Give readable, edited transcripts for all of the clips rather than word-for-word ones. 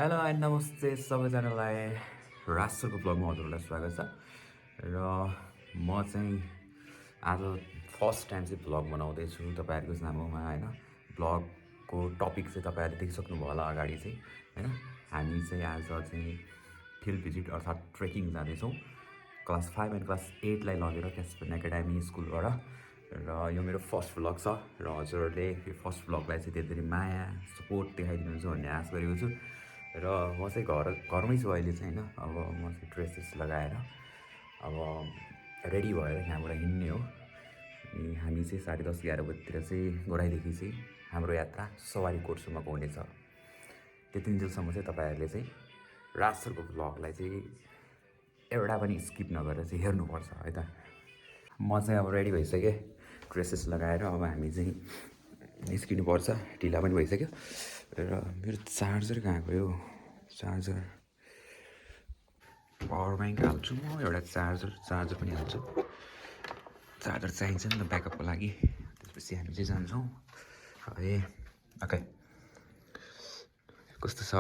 Hello and नमस्ते सबैजनालाई राष्ट्रको ब्लगमा हजुरहरूलाई स्वागत छ र म चाहिँ आज फर्स्ट टाइम चाहिँ ब्लग बनाउँदैछु तपाईँहरूको सामुमा होइन। ब्लगको टपिक चाहिँ तपाईँहरूले देखिसक्नुभयो होला अगाडि चाहिँ होइन। हामी चाहिँ आज चाहिँ फिल्ड भिजिट अर्थात् ट्रेकिङ जाँदैछौँ क्लास 5 एन्ड क्लास 8लाई लगेर क्यास्पियन एकाडेमी स्कुलबाट। र यो मेरो फर्स्ट भ्लग छ र हजुरहरूले यो फर्स्ट भ्लगलाई चाहिँ धेरै धेरै माया सपोर्ट देखाइदिनुहुन्छ भन्ने आश गरेको छु। र म चाहिँ घरमै छु अहिले चाहिँ होइन। अब म चाहिँ ड्रेसेस लगाएर अब रेडी भएर यहाँबाट हिँड्ने हो। अनि हामी चाहिँ 10:30-11 बजीतिर चाहिँ गोराइदेखि चाहिँ हाम्रो यात्रा सवारी कोटसम्मको हुनेछ। त्यति दिनसम्म चाहिँ तपाईँहरूले चाहिँ राजसरको भ्लगलाई चाहिँ एउटा पनि स्किप नगरेर चाहिँ हेर्नुपर्छ है त। म चाहिँ अब रेडी भइसकेँ ड्रेसेस लगाएर। अब हामी चाहिँ निस्किनुपर्छ, ढिला पनि भइसक्यो। र मेरो चार्जर कहाँ गयो? चार्जर पावर ब्याङ्क हाल्छु म, एउटा चार्जर पनि हाल्छु। चार्जर चाहिन्छ नि त ब्याकअपको लागि। त्यसपछि हामी चाहिँ जान्छौँ। है ओके, कस्तो छ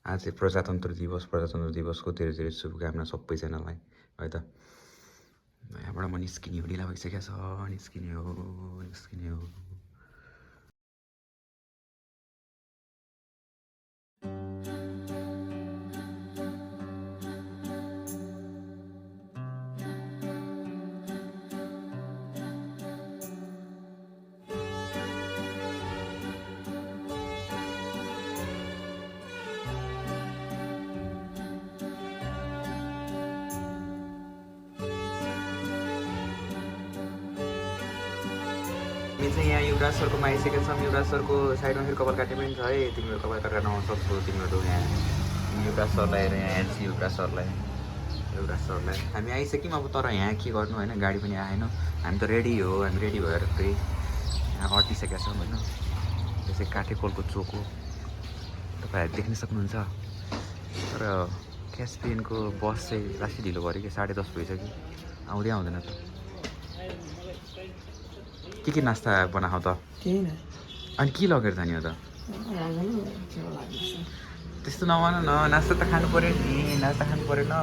आज चाहिँ प्रजातन्त्र दिवसको धेरै धेरै शुभकामना सबैजनालाई है त। यहाँबाट म निस्किने हो, ढिला भइसकेको छ, निस्किने हो। हामी चाहिँ यहाँ युवराज सरकोमा आइसकेका छौँ। युवराज सरको साइडमा फेरि कपाल काट्ने पनि छ है। तिम्रो कपाल काटेर आउन सक्छौ तिमीहरू यहाँ। युवराज सरलाई हेरेर यहाँ हेर्छु युवराज सरलाई। हामी आइसक्यौँ अब, तर यहाँ के गर्नु होइन, गाडी पनि आएन। हामी त रेडी हो, हामी रेडी भएर फेरि यहाँ अटिसकेका छौँ होइन। यो चाहिँ काठेकोलको चोक हो, तपाईँहरू देख्न सक्नुहुन्छ। तर क्यास्पियनको बस चाहिँ लास्टै ढिलो गऱ्यो कि 10:30 भइसक्यो, आउँदै आउँदैन त। के नास्ता बनाऊ त? केही न। अनि के लगेर जाने हो त? त्यस्तो नभन न, नास्ता त खानु पऱ्यो नि, नास्ता खानु परेन?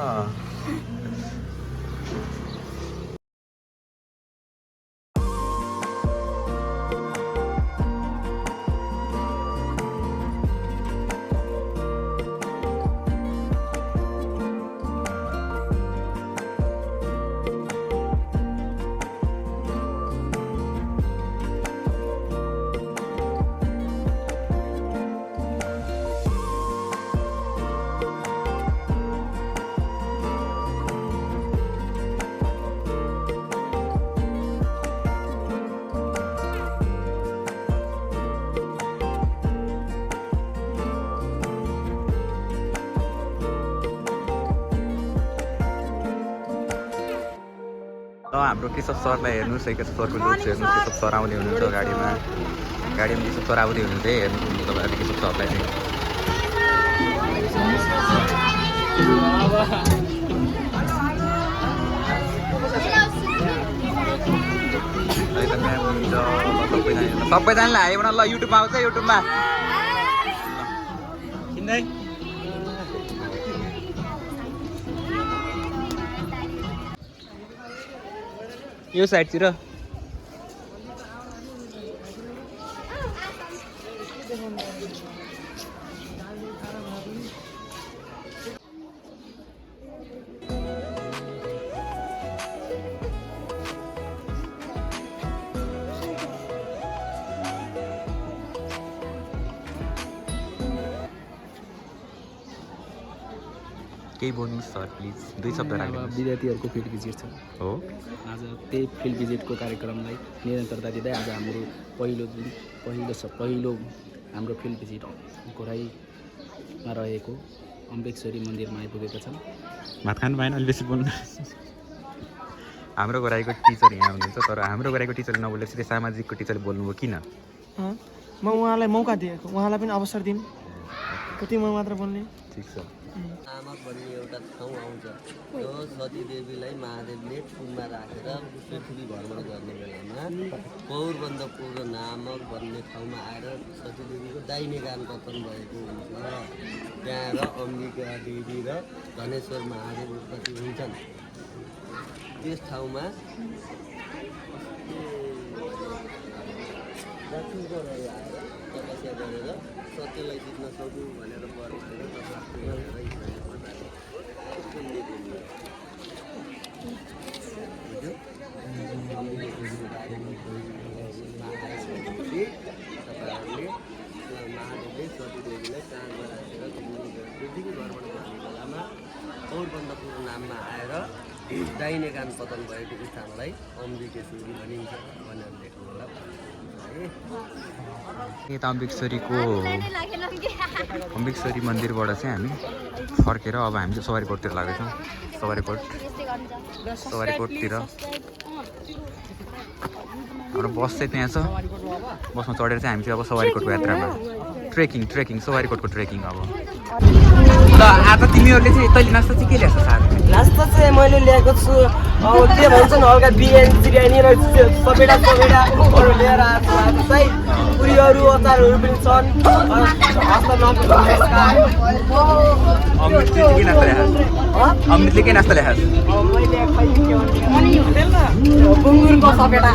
हाम्रो केशव सरलाई हेर्नुहोस् है, केशव सरको लुक्स हेर्नुहोस्। केशव सर आउँदै हुनुहुन्छ गाडीमा केशव सर आउँदै हुनुहुन्छ है, हेर्नुहुन्छ तपाईँहरूले केशव सरलाई चाहिँ। सबैजनाले हाई बना ल, युट्युबमा आउँछ युट्युबमा। यो साइडतिर केही बोल्नुहोस् सर प्लिज, 2 शब्द राख्नुहोस्। विद्यार्थीहरूको फिल्ड भिजिट छ हो, आज त्यही फिल्ड भिजिटको कार्यक्रमलाई निरन्तरता दिँदै आज हाम्रो पहिलो हाम्रो फिल्ड भिजिट घोराइमा रहेको अम्बेश्वरी मन्दिरमा आइपुगेका छन्। भात खानु भएन, अलि बेसी बोल्नु। हाम्रो घोराइको टिचर यहाँ हुनुहुन्छ, तर हाम्रो घोराइको टिचरले नबोलेर सिधै सामाजिकको टिचरले बोल्नुभयो किन? म उहाँलाई मौका दिएको, उहाँलाई पनि अवसर दिउँ, कति म मात्र बोल्ने। ठिक छ, नामक भन्ने एउटा ठाउँ आउँछ जो सती देवीलाई महादेवले ठुङमा राखेर पृथ्वी भ्रमण गर्ने बेलामा गौरबन्धपुर नामक भन्ने ठाउँमा आएर सती देवीको दाहिने कान पतन भएको हुन्छ। त्यहाँ र अम्बिका देवी र धनेश्वर महादेव उत्पत्ति हुन्छन्। त्यस ठाउँमा दक्षिणको रही आएर तपस्या गरेर सत्यलाई जित्न सकौँ भनेर वर मागेर तपाईँहरूले महादेवले सतीदेवीलाई काँधमा राखेर पृथ्वी भ्रमण गर्ने बेलामा गौरबन्धपुर नाममा आएर दाहिने कान पतन भएको स्थानलाई अम्बिकेश्वरी भनिन्छ भनेर लेख्नु होला। यता अम्बिकेश्वरीको अम्बिकेश्वरी मन्दिरबाट चाहिँ हामी फर्केर अब हामी चाहिँ सवारीकोटतिर लाग्दैछौँ। सवारीकोटतिर हाम्रो बस चाहिँ त्यहाँ छ। बसमा चढेर चाहिँ हामी चाहिँ अब सवारीकोटको यात्रामा ट्रेकिङ सवारीकोटको ट्रेकिङ। अब ल आज तिमीहरूले चाहिँ तैँले नास्ता चाहिँ के ल्याएको छ? नास्ता चाहिँ मैले ल्याएको छु अब के भन्छन् हल्का बिरयानी र सपेटाहरू लिएर आएको छु। आज चाहिँ पुरीहरू अचारहरू पनि छन्। अमृतले के नास्ता ल्याएको? बुङ्गुरको सपेटा।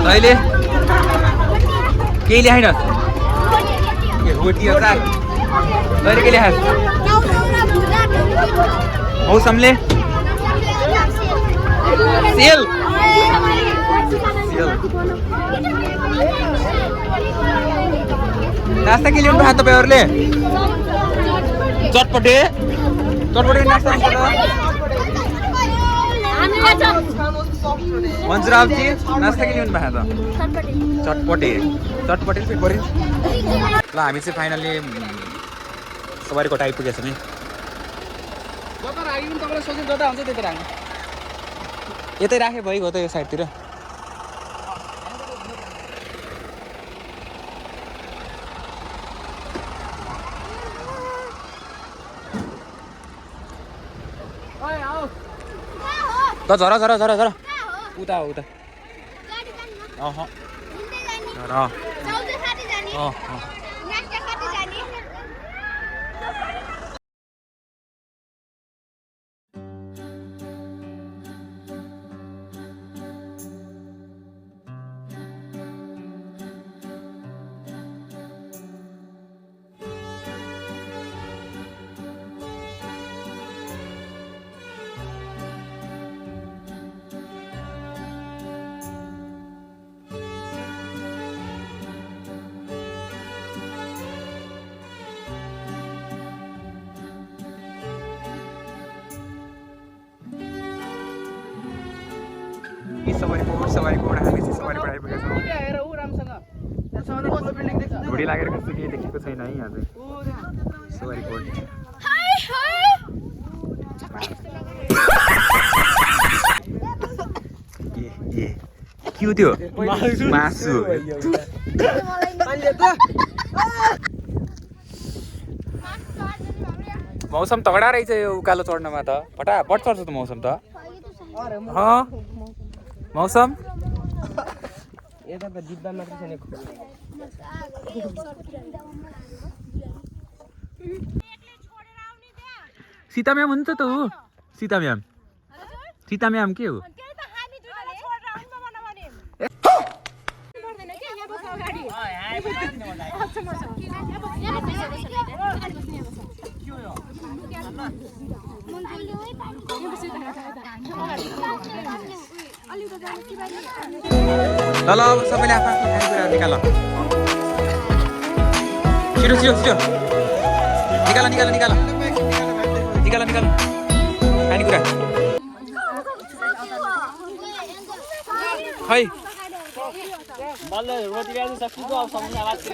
अहिले केही ल्याएन? रोटी अचार तैँले के ल्याएस्? मौसमले सेल नास्ता के ल्याउनु भएको तपाईँहरूले? चटपटे नास्ता मन्जुरावजी नास्ता के ल्याउनु भएको त? चटपटे चाहिँ पऱ्यो। ल हामी चाहिँ फाइनली सवारीकोट आइपुगेछ नि। यतै राखे भइगयो त यो साइडतिर। त झर उता सवारीकोट हामी चाहिँ सवारीकोट आइपुगेका छौँ। घुडी लागेर कस्तो केही देखेको छैन है यहाँ चाहिँ सवारीकोट। के हो त्यो? मासु। मौसम तगडा रहेछ यो उकालो चढ्नमा त। फटाफट चढ्छ त मौसम त। मौसम सीता म्याम हुन्छ त हो? सीता म्याम के हो? ल अब सबैले आफ्नो आफ्नो खानेकुरा निकाल। छिटो निकाल खानेकुरा खै। रोटी ल्याउनु सकिन्छ अब समस्या आवाज छ।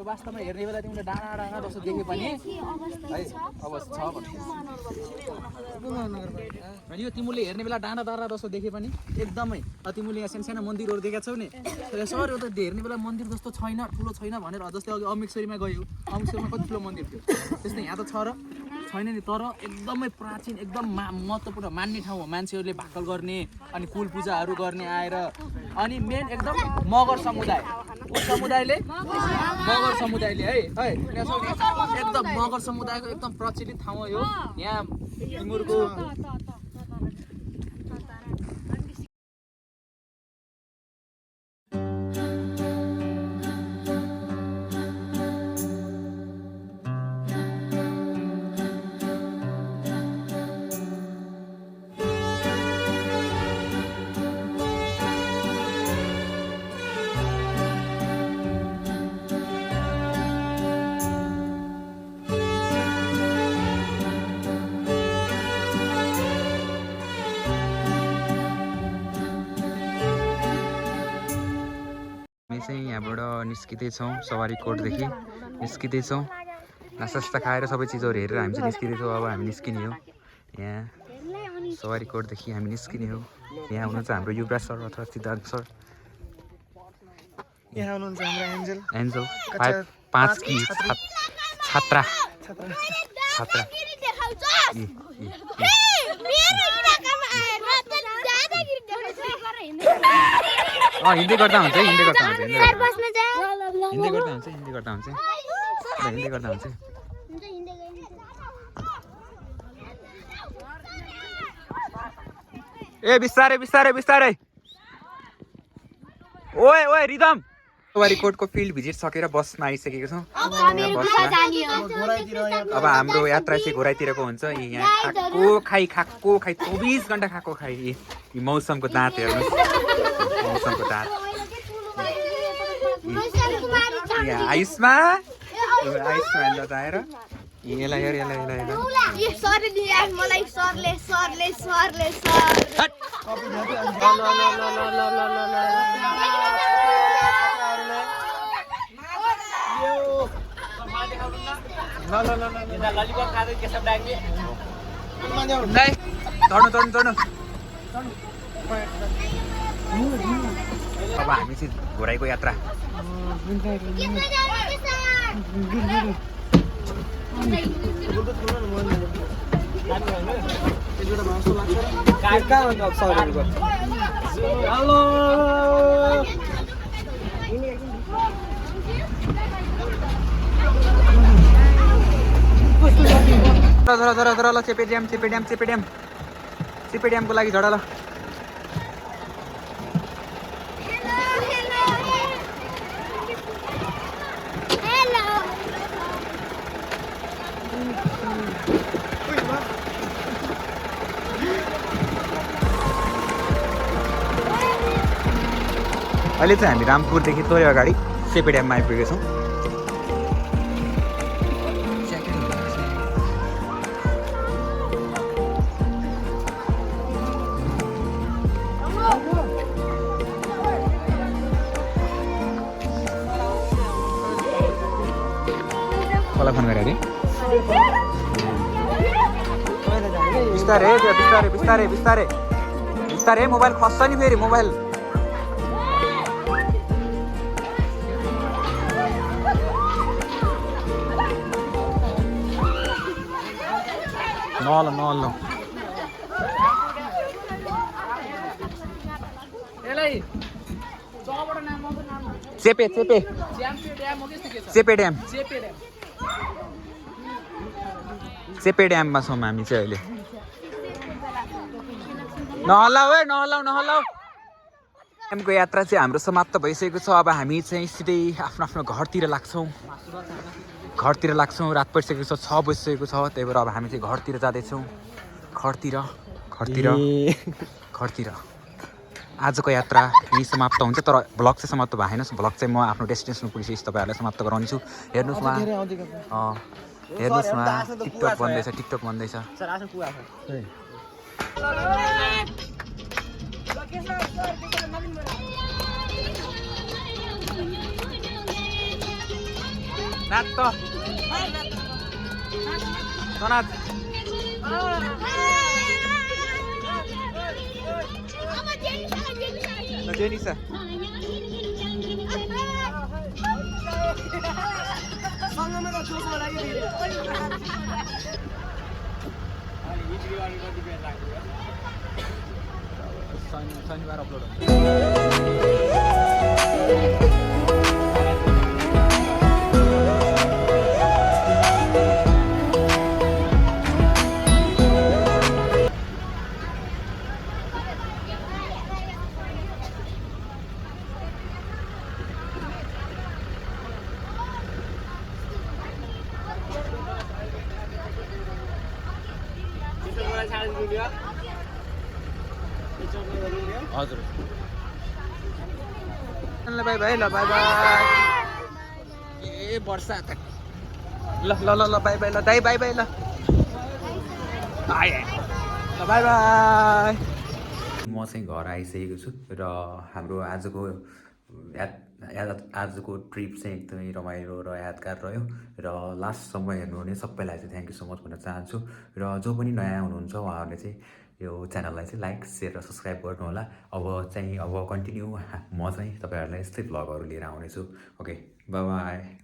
वास्तवमा हेर्ने बेला तिमीले डाँडा डाँडा जस्तो देखे पनि है अब छ भने यो तिमीले हेर्ने बेला डाँडा डाँडा जस्तो देखे पनि एकदमै तिमीले यहाँ सानो सानो मन्दिरहरू देखेका छौ नि सर यो त हेर्ने बेला मन्दिर जस्तो छैन ठुलो छैन भनेर जस्तै अघि अम्बेकसरीमा गयो अम्बेकसरीमा कति ठुलो मन्दिर थियो त्यस्तै यहाँ त छ र छैन नि तर एकदमै प्राचीन एकदम महत्त्वपूर्ण मान्ने ठाउँ हो मान्छेहरूले भाकल गर्ने अनि कुल पूजाहरू गर्ने आएर अनि मेन एकदम मगर समुदाय समुदायले मगर समुदायले है एकदम मगर समुदायको एकदम प्रचलित ठाउँ हो यो यहाँ तिमीहरूको चाहिँ यहाँबाट निस्किँदैछौँ सवारी कोटदेखि निस्किँदैछौँ नास्ता खाएर सबै चिजहरू हेरेर हामी चाहिँ निस्किँदैछौँ अब हामी निस्किने हो यहाँ सवारी कोटदेखि हामी निस्किने हो यहाँ हुनुहुन्छ हाम्रो युवराज सर अथवा सिद्धार्थ सर यहाँ हुनुहुन्छ हाम्रो एन्जल एन्जल 5 की छात्रा हिँड्दै गर्दा हुन्छ हिँड्दै गर्दा हुन्छ ए बिस्तारै बिस्तारै बिस्तारै ओए ओए रिदम सवारी कोटको फिल्ड भिजिट सकेर बसमा आइसकेको छौँ अब हाम्रो यात्रा चाहिँ घोराइतिरको हुन्छ यहाँ खाएको खाइ 24 घन्टा खाएको खाइ यी मौसमको दाँत हेर्नुहोस् मौसमको दाँत यहाँ आयुष्मान आएर यसलाई हेर चढ्नु अब हामी चाहिँ घोराइको यात्रा धर ल चेपे ड्यामको लागि झड ल अहिले चाहिँ हामी रामपुरदेखि थोरै अगाडि चेपे ड्याममा आइपुगेका छौँ कसलाई फोन गरे अरे बिस्तारै मोबाइल खस्छ नि फेरि मोबाइल नहल्लो चेपे ड्याममा छौँ हामी चाहिँ अहिले नहल्लाऊ ड्यामको यात्रा चाहिँ हाम्रो समाप्त भइसकेको छ अब हामी चाहिँ सिधै आफ्नो आफ्नो घरतिर लाग्छौँ घरतिर लाग्छौँ। रात परिसकेको छ, 6 बजिसकेको छ। त्यही भएर अब हामी चाहिँ घरतिर जाँदैछौँ। घरतिर आजको यात्रा यहीँ समाप्त हुन्छ। तर भ्लग चाहिँ समाप्त भएन। भ्लग चाहिँ म आफ्नो डेस्टिनेसन पुगिसकेपछि तपाईँहरूलाई समाप्त गराउँछु। हेर्नुहोस् उहाँ टिकटक बन्दैछ। शनिबार अपलोड हुन्छ। हजुर बाई बाई ल बाई बाई ए वर्षा त ल ल ल ल बाई बाई ल दाइ बाई बाई ल आए ल बाई बाई। म चाहिँ घर आइसकेको छु र हाम्रो आजको ट्रिप चाहिँ एकदमै रमाइलो र यादगार रह्यो र लास्टसम्म हेर्नुहुने सबैलाई चाहिँ थ्याङ्क यू सो मच भन्न चाहन्छु। र जो पनि नयाँ हुनुहुन्छ उहाँहरूले चाहिँ यो च्यानललाई चाहिँ लाइक सेयर र सब्सक्राइब गर्नुहोला। अब कन्टिन्यू म चाहिँ तपाईँहरूलाई यस्तै भ्लगहरू लिएर आउनेछु। Okay by by.